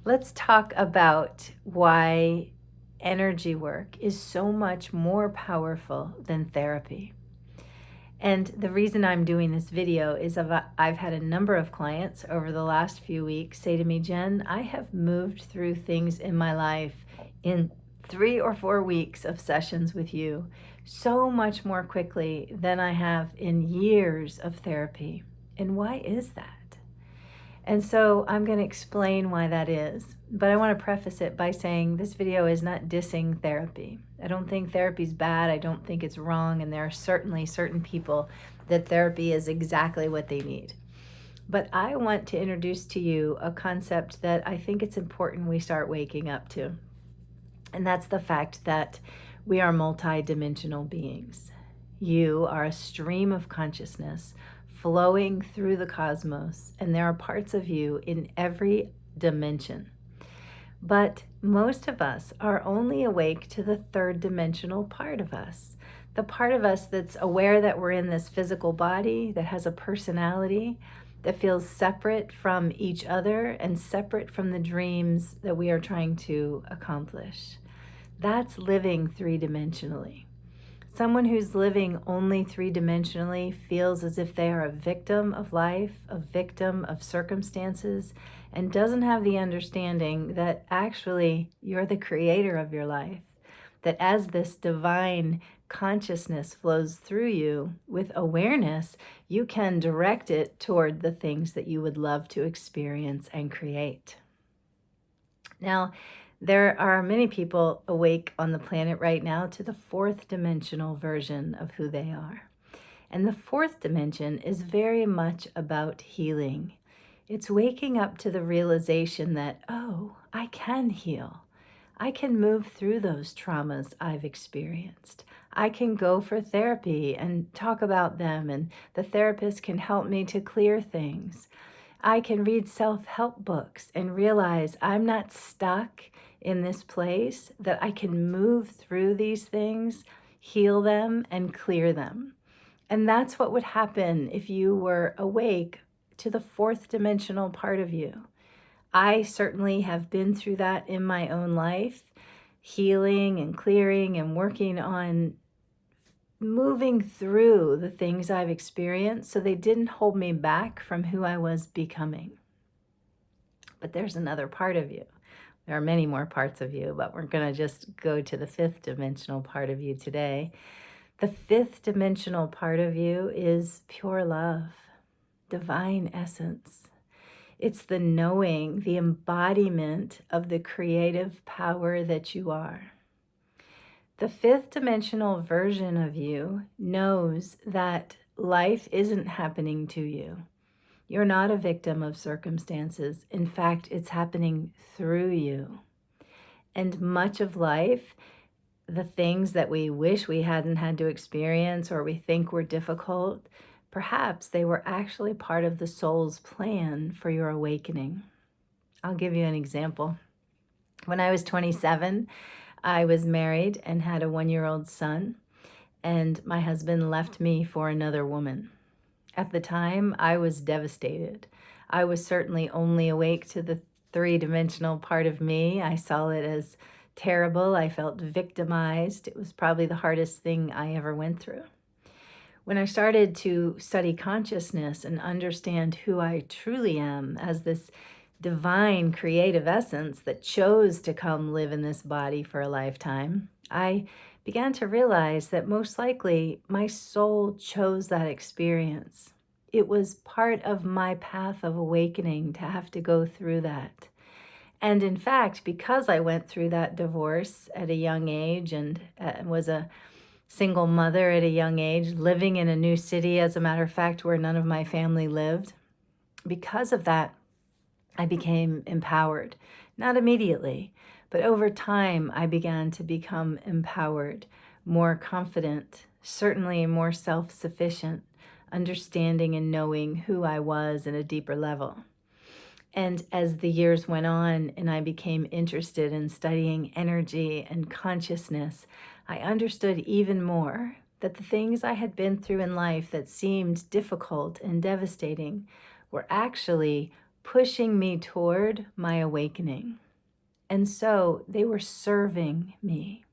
Let's talk about why energy work is so much more powerful than therapy. And the reason I'm doing this video is I've had a number of clients over the last few weeks say to me, Jen, I have moved through things in my life in 3 or 4 weeks of sessions with you so much more quickly than I have in years of therapy. And why is that? And so I'm going to explain why that is. But I want to preface it by saying this video is not dissing therapy. I don't think therapy's bad. I don't think it's wrong. And there are certainly certain people that therapy is exactly what they need. But I want to introduce to you a concept that I think it's important we start waking up to. And that's the fact that we are multidimensional beings. You are a stream of consciousness flowing through the cosmos, and there are parts of you in every dimension. But most of us are only awake to the third dimensional part of us, the part of us that's aware that we're in this physical body, that has a personality, that feels separate from each other and separate from the dreams that we are trying to accomplish. That's living three-dimensionally. Someone who's living only three-dimensionally feels as if they are a victim of life, a victim of circumstances, and doesn't have the understanding that actually you're the creator of your life, that as this divine consciousness flows through you with awareness, you can direct it toward the things that you would love to experience and create. Now, there are many people awake on the planet right now to the fourth dimensional version of who they are. And the fourth dimension is very much about healing. It's waking up to the realization that, oh, I can heal. I can move through those traumas I've experienced. I can go for therapy and talk about them, and the therapist can help me to clear things. I can read self-help books and realize I'm not stuck in this place, that I can move through these things, heal them, and clear them. And that's what would happen if you were awake to the fourth dimensional part of you. I certainly have been through that in my own life, healing and clearing and working on moving through the things I've experienced so they didn't hold me back from who I was becoming. But there's another part of you. There are many more parts of you, but we're going to just go to the fifth dimensional part of you today. The fifth dimensional part of you is pure love, divine essence. It's the knowing, the embodiment of the creative power that you are. The fifth dimensional version of you knows that life isn't happening to you. You're not a victim of circumstances. In fact, it's happening through you. And much of life, the things that we wish we hadn't had to experience or we think were difficult, perhaps they were actually part of the soul's plan for your awakening. I'll give you an example. When I was 27, I was married and had a 1-year-old son, and my husband left me for another woman. At the time, I was devastated. I was certainly only awake to the three-dimensional part of me. I saw it as terrible. I felt victimized. It was probably the hardest thing I ever went through. When I started to study consciousness and understand who I truly am as this divine creative essence that chose to come live in this body for a lifetime, I began to realize that most likely my soul chose that experience. It was part of my path of awakening to have to go through that. And in fact, because I went through that divorce at a young age and was a single mother at a young age, living in a new city, as a matter of fact, where none of my family lived, because of that, I became empowered. Not immediately, but over time, I began to become empowered, more confident, certainly more self-sufficient, understanding and knowing who I was at a deeper level. And as the years went on and I became interested in studying energy and consciousness, I understood even more that the things I had been through in life that seemed difficult and devastating were actually pushing me toward my awakening. And so they were serving me.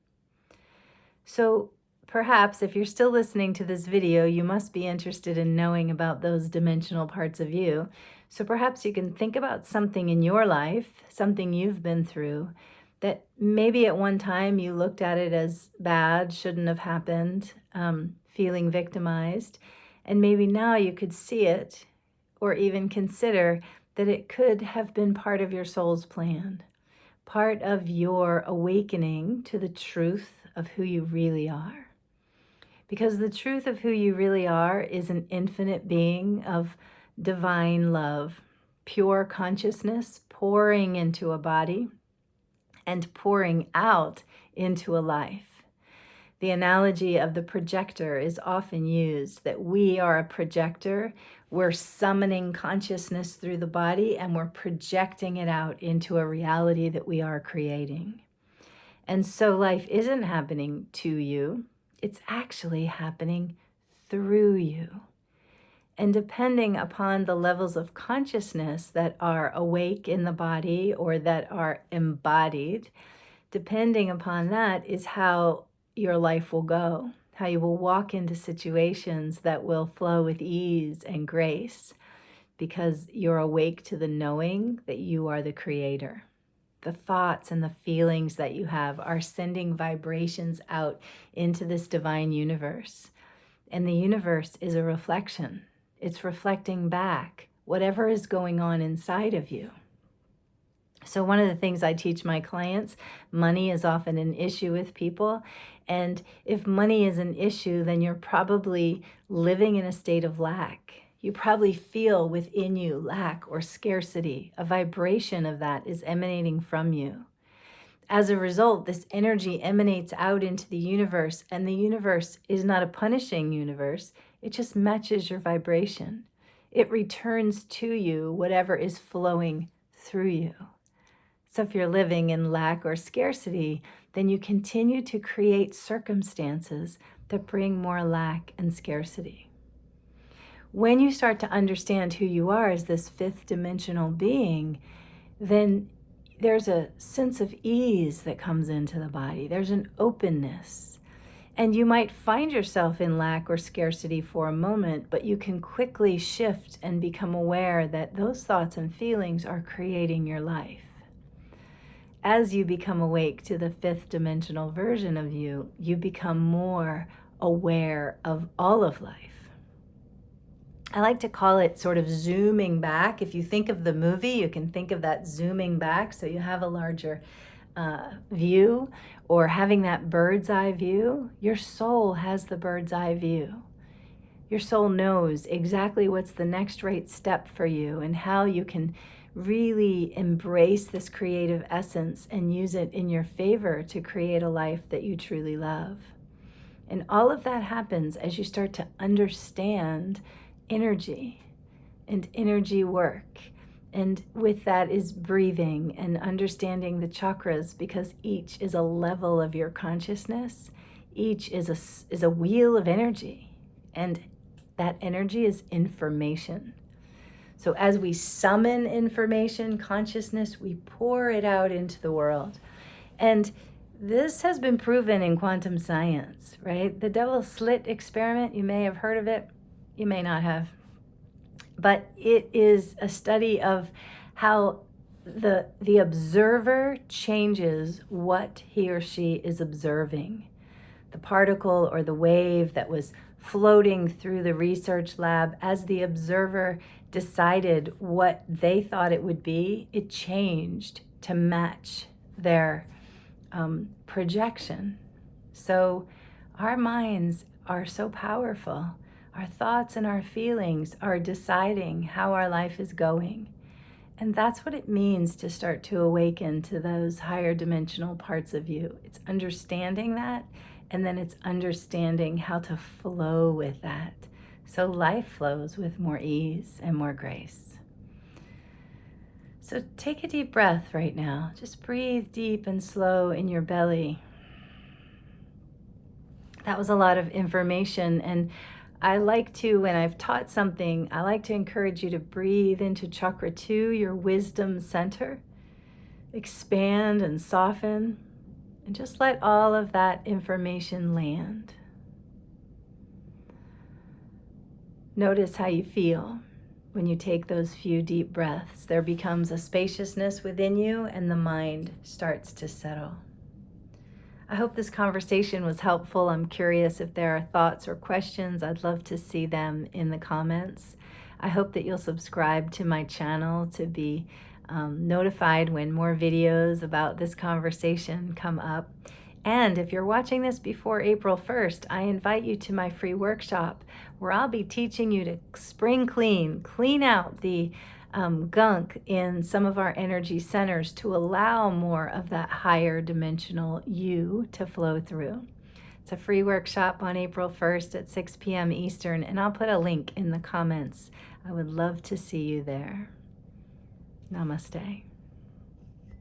So perhaps if you're still listening to this video, you must be interested in knowing about those dimensional parts of you. So perhaps you can think about something in your life, something you've been through, that maybe at one time you looked at it as bad, shouldn't have happened, feeling victimized. And maybe now you could see it or even consider that it could have been part of your soul's plan, part of your awakening to the truth of who you really are. Because the truth of who you really are is an infinite being of divine love, pure consciousness pouring into a body and pouring out into a life. The analogy of the projector is often used, that we are a projector. We're summoning consciousness through the body and we're projecting it out into a reality that we are creating. And so life isn't happening to you, it's actually happening through you. And depending upon the levels of consciousness that are awake in the body or that are embodied, depending upon that is how your life will go, how you will walk into situations that will flow with ease and grace because you're awake to the knowing that you are the creator. The thoughts and the feelings that you have are sending vibrations out into this divine universe. And the universe is a reflection. It's reflecting back whatever is going on inside of you. So one of the things I teach my clients, money is often an issue with people. And if money is an issue, then you're probably living in a state of lack. You probably feel within you lack or scarcity. A vibration of that is emanating from you. As a result, this energy emanates out into the universe, and the universe is not a punishing universe. It just matches your vibration. It returns to you whatever is flowing through you. So if you're living in lack or scarcity, then you continue to create circumstances that bring more lack and scarcity. When you start to understand who you are as this fifth dimensional being, then there's a sense of ease that comes into the body. There's an openness. And you might find yourself in lack or scarcity for a moment, but you can quickly shift and become aware that those thoughts and feelings are creating your life. As you become awake to the fifth dimensional version of you, you become more aware of all of life. I like to call it sort of zooming back. If you think of the movie, you can think of that zooming back so you have a larger view, or having that bird's eye view. Your soul has the bird's eye view. Your soul knows exactly what's the next right step for you and how you can really embrace this creative essence and use it in your favor to create a life that you truly love. And all of that happens as you start to understand energy and energy work. And with that is breathing and understanding the chakras, because each is a level of your consciousness. Each is a wheel of energy, and that energy is information. So as we summon information, consciousness, we pour it out into the world. And this has been proven in quantum science, right? The Devil's Slit experiment, you may have heard of it, you may not have. But it is a study of how the observer changes what he or she is observing. The particle or the wave that was floating through the research lab, as the observer decided what they thought it would be, it changed to match their projection. So our minds are so powerful. Our thoughts and our feelings are deciding how our life is going. And that's what it means to start to awaken to those higher dimensional parts of you. It's understanding that, and then it's understanding how to flow with that. So life flows with more ease and more grace. So take a deep breath right now. Just breathe deep and slow in your belly. That was a lot of information, and I like to, when I've taught something, I like to encourage you to breathe into chakra 2, your wisdom center. Expand and soften, and just let all of that information land. Notice how you feel when you take those few deep breaths. There becomes a spaciousness within you, and the mind starts to settle. I hope this conversation was helpful. I'm curious if there are thoughts or questions. I'd love to see them in the comments. I hope that you'll subscribe to my channel to be notified when more videos about this conversation come up. And if you're watching this before April 1st, I invite you to my free workshop where I'll be teaching you to spring clean out the gunk in some of our energy centers to allow more of that higher dimensional you to flow through. It's a free workshop on April 1st at 6 p.m. Eastern, and I'll put a link in the comments. I would love to see you there. Namaste.